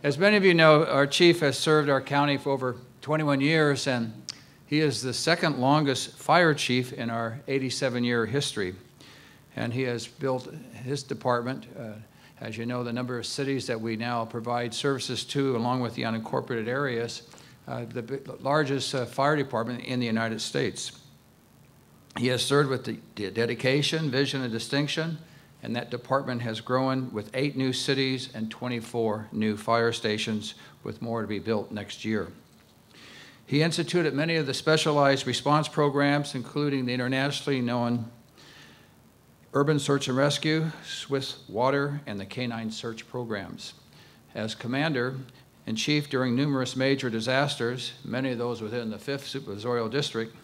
As many of you know, our chief has served our county for over 21 years, and he is the second longest fire chief in our 87-year history. And he has built his department, as you know, the number of cities that we now provide services to, along with the unincorporated areas, the largest fire department in the United States. He has served with the dedication, vision, and distinction, and that department has grown with 8 new cities and 24 new fire stations, with more to be built next year. He instituted many of the specialized response programs, including the internationally known Urban Search and Rescue, Swiss Water, and the Canine Search programs. As commander and chief during numerous major disasters, many of those within the 5th Supervisorial District,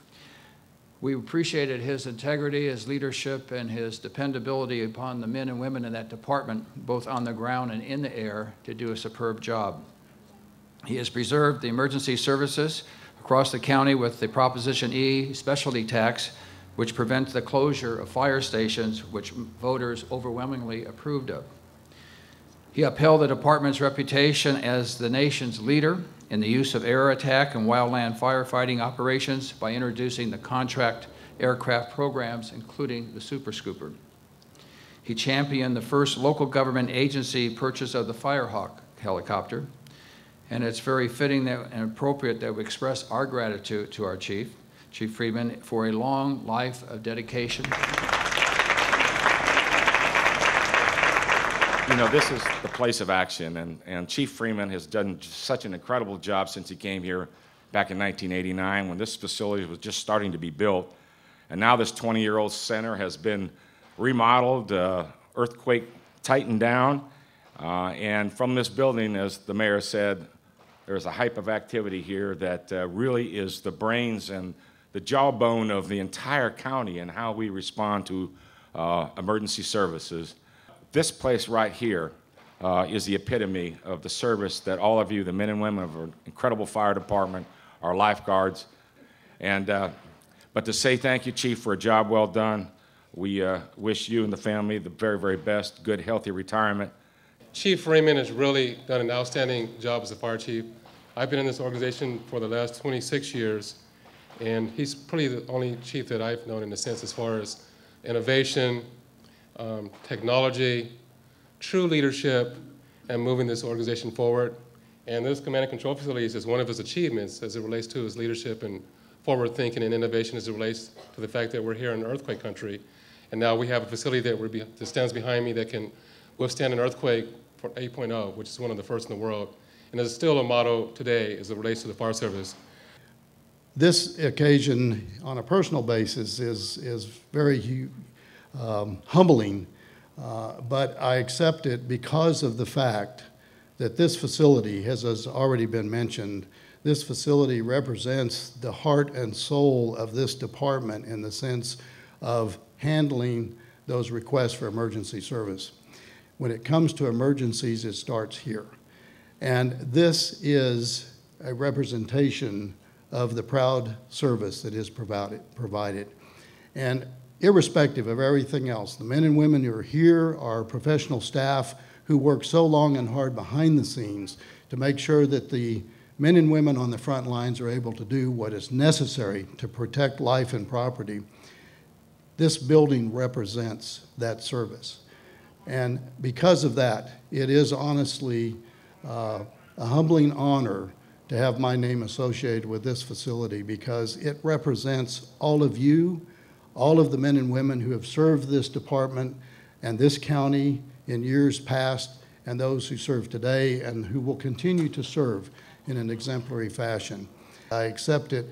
we appreciated his integrity, his leadership, and his dependability upon the men and women in that department, both on the ground and in the air, to do a superb job. He has preserved the emergency services across the county with the Proposition E specialty tax, which prevents the closure of fire stations, which voters overwhelmingly approved of. He upheld the department's reputation as the nation's leader in the use of air attack and wildland firefighting operations by introducing the contract aircraft programs, including the Super Scooper. He championed the first local government agency purchase of the Firehawk helicopter, and it's very fitting and appropriate that we express our gratitude to our Chief Freeman, for a long life of dedication. You know, this is the place of action, and Chief Freeman has done such an incredible job since he came here back in 1989 when this facility was just starting to be built. And now this 20-year-old center has been remodeled, earthquake tightened down, and from this building, as the mayor said, there's a hype of activity here that really is the brains and the jawbone of the entire county and how we respond to emergency services. This place right here is the epitome of the service that all of you, the men and women of our incredible fire department, our lifeguards, and but to say thank you, Chief, for a job well done. We wish you and the family the very, very best, good, healthy retirement. Chief Freeman has really done an outstanding job as a fire chief. I've been in this organization for the last 26 years, and he's probably the only chief that I've known in a sense as far as innovation, technology, true leadership, and moving this organization forward. And this command and control facilities is one of his achievements as it relates to his leadership and forward thinking and innovation as it relates to the fact that we're here in earthquake country. And now we have a facility that stands behind me that can withstand an earthquake for 8.0, which is one of the first in the world. And it's still a motto today as it relates to the fire service. This occasion, on a personal basis, is very humbling, but I accept it because of the fact that this facility, as has already been mentioned, this facility represents the heart and soul of this department in the sense of handling those requests for emergency service. When it comes to emergencies, it starts here. And this is a representation of the proud service that is provided. And irrespective of everything else, the men and women who are here are professional staff who work so long and hard behind the scenes to make sure that the men and women on the front lines are able to do what is necessary to protect life and property. This building represents that service. And because of that, it is honestly a humbling honor to have my name associated with this facility because it represents all of you, all of the men and women who have served this department and this county in years past, and those who serve today and who will continue to serve in an exemplary fashion. I accept it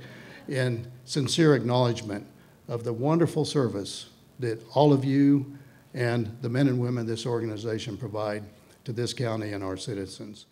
in sincere acknowledgement of the wonderful service that all of you and the men and women this organization provide to this county and our citizens.